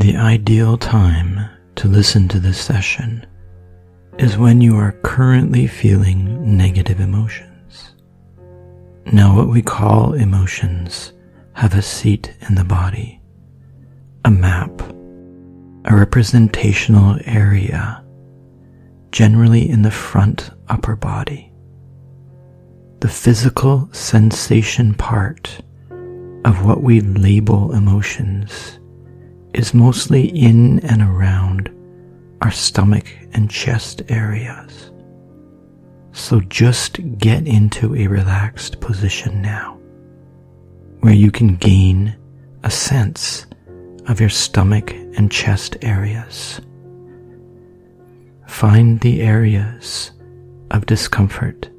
The ideal time to listen to this session is when you are currently feeling negative emotions. Now, what we call emotions have a seat in the body, a map, a representational area, generally in the front upper body. The physical sensation part of what we label emotions is mostly in and around our stomach and chest areas. So just get into a relaxed position now, where you can gain a sense of your stomach and chest areas. Find the areas of discomfort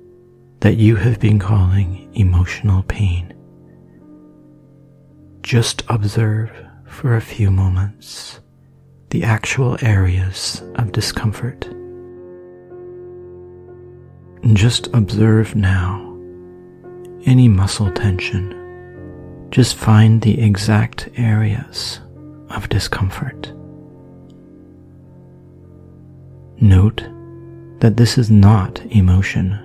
that you have been calling emotional pain. Just observe for a few moments the actual areas of discomfort. And just observe now any muscle tension. Just find the exact areas of discomfort. Note that this is not emotion.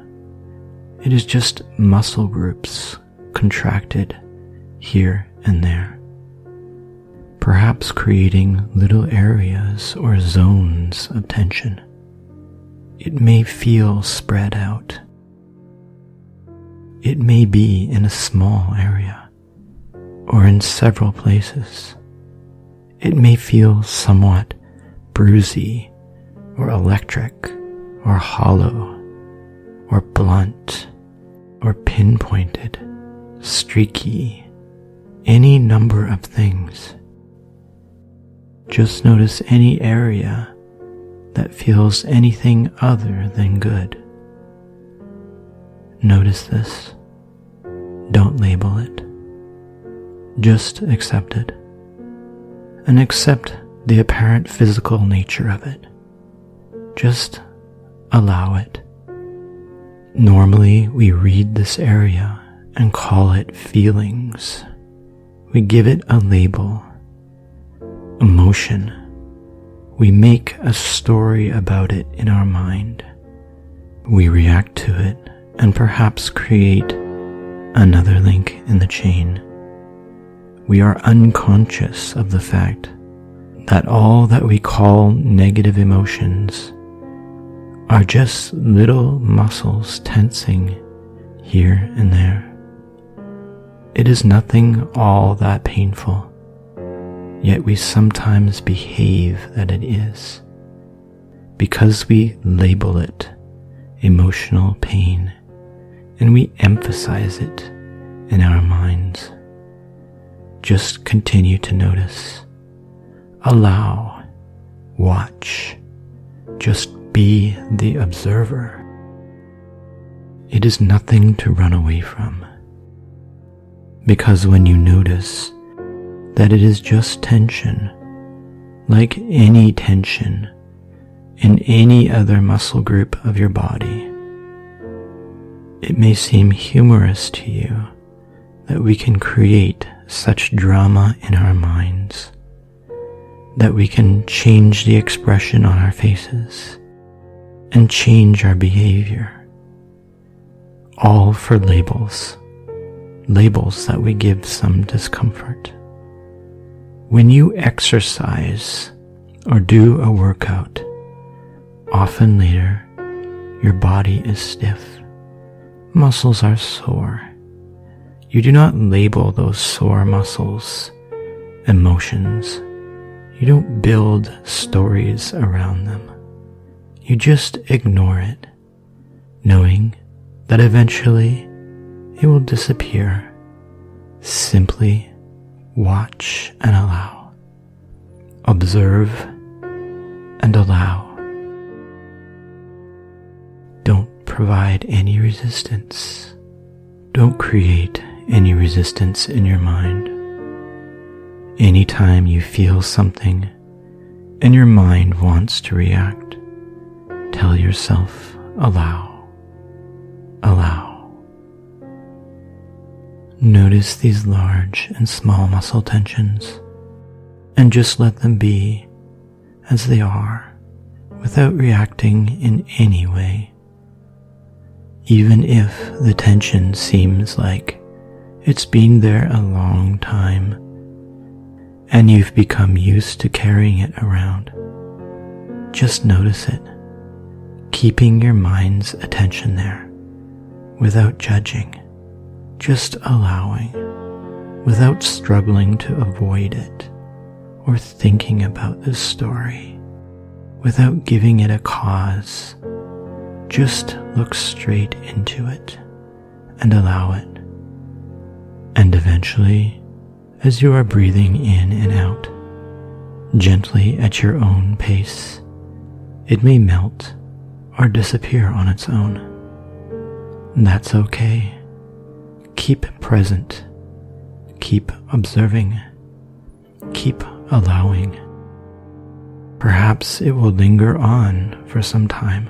It is just muscle groups contracted here and there, perhaps creating little areas or zones of tension. It may feel spread out. It may be in a small area or in several places. It may feel somewhat bruisey or electric or hollow or blunt or pinpointed, streaky, any number of things. Just notice any area that feels anything other than good. Notice this. Don't label it. Just accept it. And accept the apparent physical nature of it. Just allow it. Normally, we read this area and call it feelings. We give it a label. Emotion. We make a story about it in our mind. We react to it and perhaps create another link in the chain. We are unconscious of the fact that all that we call negative emotions are just little muscles tensing here and there. It is nothing all that painful, yet we sometimes behave that it is, because we label it emotional pain and we emphasize it in our minds. Just continue to notice, allow, watch, just be the observer. It is nothing to run away from, because when you notice that it is just tension, like any tension in any other muscle group of your body, it may seem humorous to you that we can create such drama in our minds, that we can change the expression on our faces and change our behavior, all for labels that we give some discomfort. When you exercise or do a workout, often later your body is stiff, muscles are sore. You do not label those sore muscles emotions. You don't build stories around them. You just ignore it, knowing that eventually it will disappear. Simply watch and allow. Observe and allow. Don't provide any resistance. Don't create any resistance in your mind. Anytime you feel something and your mind wants to react, tell yourself, allow, allow. Notice these large and small muscle tensions and just let them be as they are without reacting in any way. Even if the tension seems like it's been there a long time and you've become used to carrying it around, just notice it, keeping your mind's attention there without judging, just allowing, without struggling to avoid it or thinking about this story, without giving it a cause. Just look straight into it and allow it. And eventually, as you are breathing in and out, gently at your own pace, it may melt or disappear on its own. That's okay. Keep present. Keep observing. Keep allowing. Perhaps it will linger on for some time,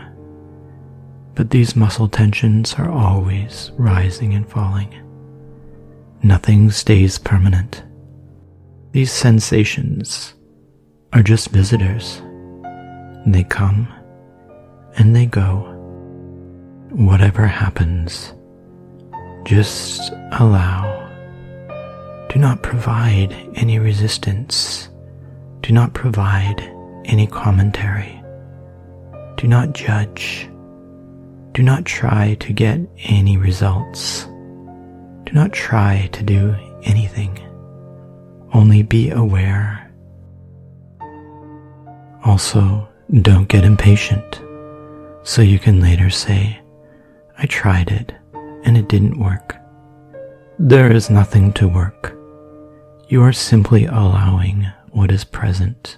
but these muscle tensions are always rising and falling. Nothing stays permanent. These sensations are just visitors. They come and they go. Whatever happens, just allow. Do not provide any resistance. Do not provide any commentary. Do not judge. Do not try to get any results. Do not try to do anything. Only be aware. Also, don't get impatient, so you can later say, I tried it and it didn't work. There is nothing to work. You are simply allowing what is present.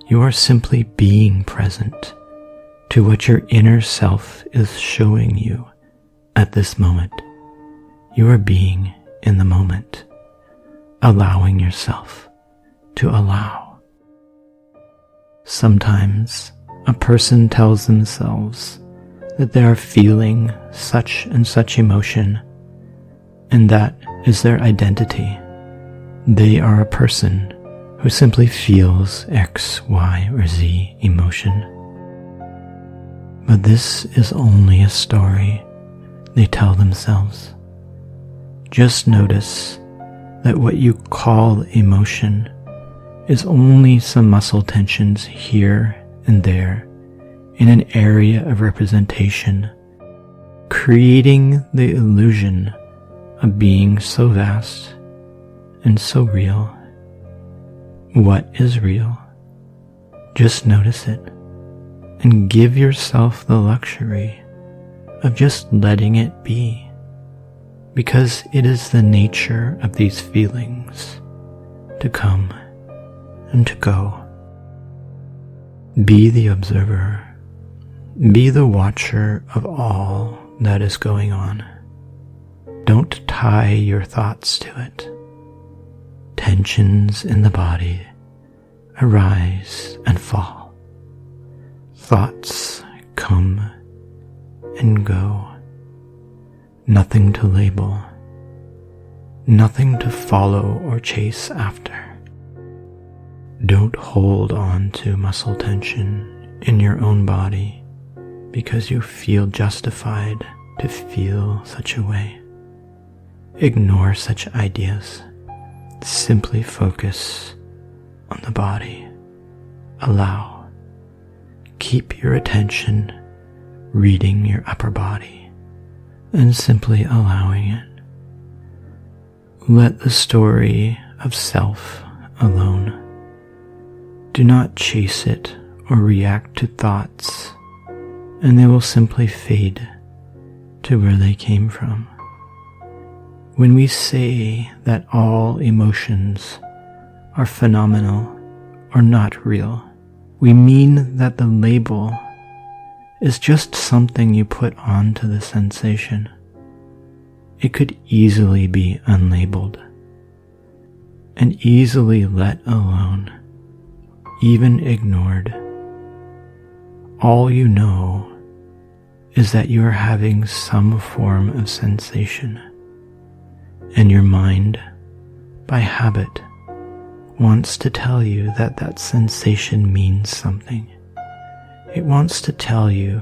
You are simply being present to what your inner self is showing you at this moment. You are being in the moment, allowing yourself to allow. Sometimes a person tells themselves that they are feeling such and such emotion, and that is their identity. They are a person who simply feels X, Y, or Z emotion. But this is only a story they tell themselves. Just notice that what you call emotion is only some muscle tensions here and there in an area of representation, creating the illusion of being so vast and so real. What is real? Just notice it and give yourself the luxury of just letting it be, because it is the nature of these feelings to come and to go. Be the observer. Be the watcher of all that is going on. Don't tie your thoughts to it. Tensions in the body arise and fall. Thoughts come and go. Nothing to label. Nothing to follow or chase after. Don't hold on to muscle tension in your own body because you feel justified to feel such a way. Ignore such ideas. Simply focus on the body. Allow. Keep your attention reading your upper body and simply allowing it. Let the story of self alone. Do not chase it or react to thoughts, and they will simply fade to where they came from. When we say that all emotions are phenomenal or not real, we mean that the label is just something you put onto the sensation. It could easily be unlabeled and easily let alone, even ignored. All you know is that you are having some form of sensation, and your mind, by habit, wants to tell you that that sensation means something. It wants to tell you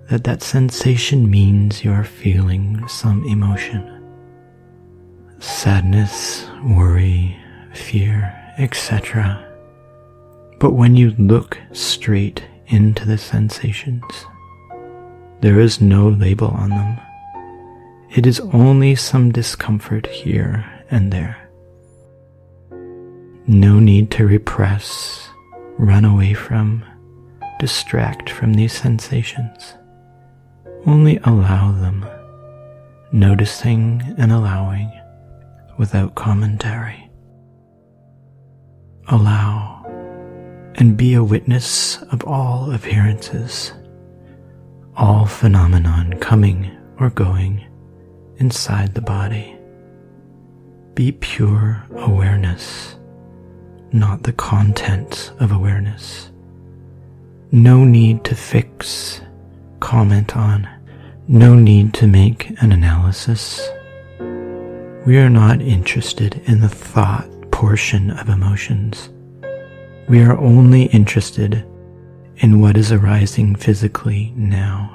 that that sensation means you're feeling some emotion. Sadness, worry, fear, etc. But when you look straight into the sensations, there is no label on them. It is only some discomfort here and there. No need to repress, run away from, distract from these sensations. Only allow them, noticing and allowing without commentary. Allow and be a witness of all appearances, all phenomenon coming or going inside the body. Be pure awareness, not the content of awareness. No need to fix, comment on, no need to make an analysis. We are not interested in the thought portion of emotions. We are only interested in what is arising physically now.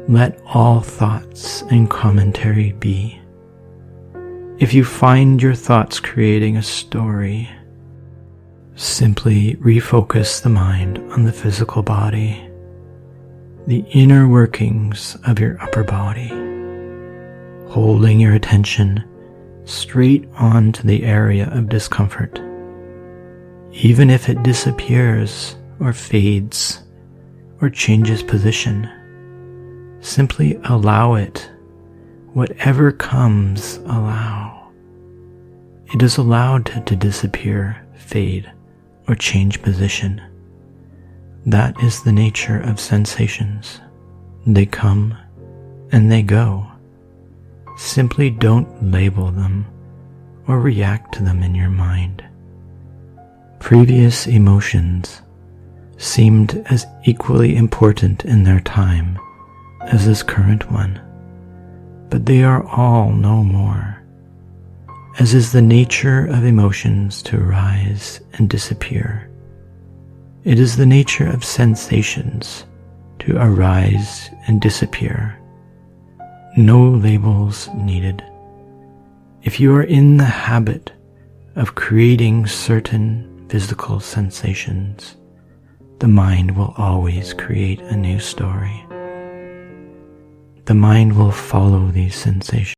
Let all thoughts and commentary be. If you find your thoughts creating a story, simply refocus the mind on the physical body, the inner workings of your upper body, holding your attention straight on to the area of discomfort. Even if it disappears or fades or changes position, simply allow it. Whatever comes, allow. It is allowed to disappear, fade, or change position. That is the nature of sensations. They come and they go. Simply don't label them or react to them in your mind. Previous emotions seemed as equally important in their time as this current one, but they are all no more, as is the nature of emotions to rise and disappear. It is the nature of sensations to arise and disappear. No labels needed. If you are in the habit of creating certain physical sensations, the mind will always create a new story. The mind will follow these sensations.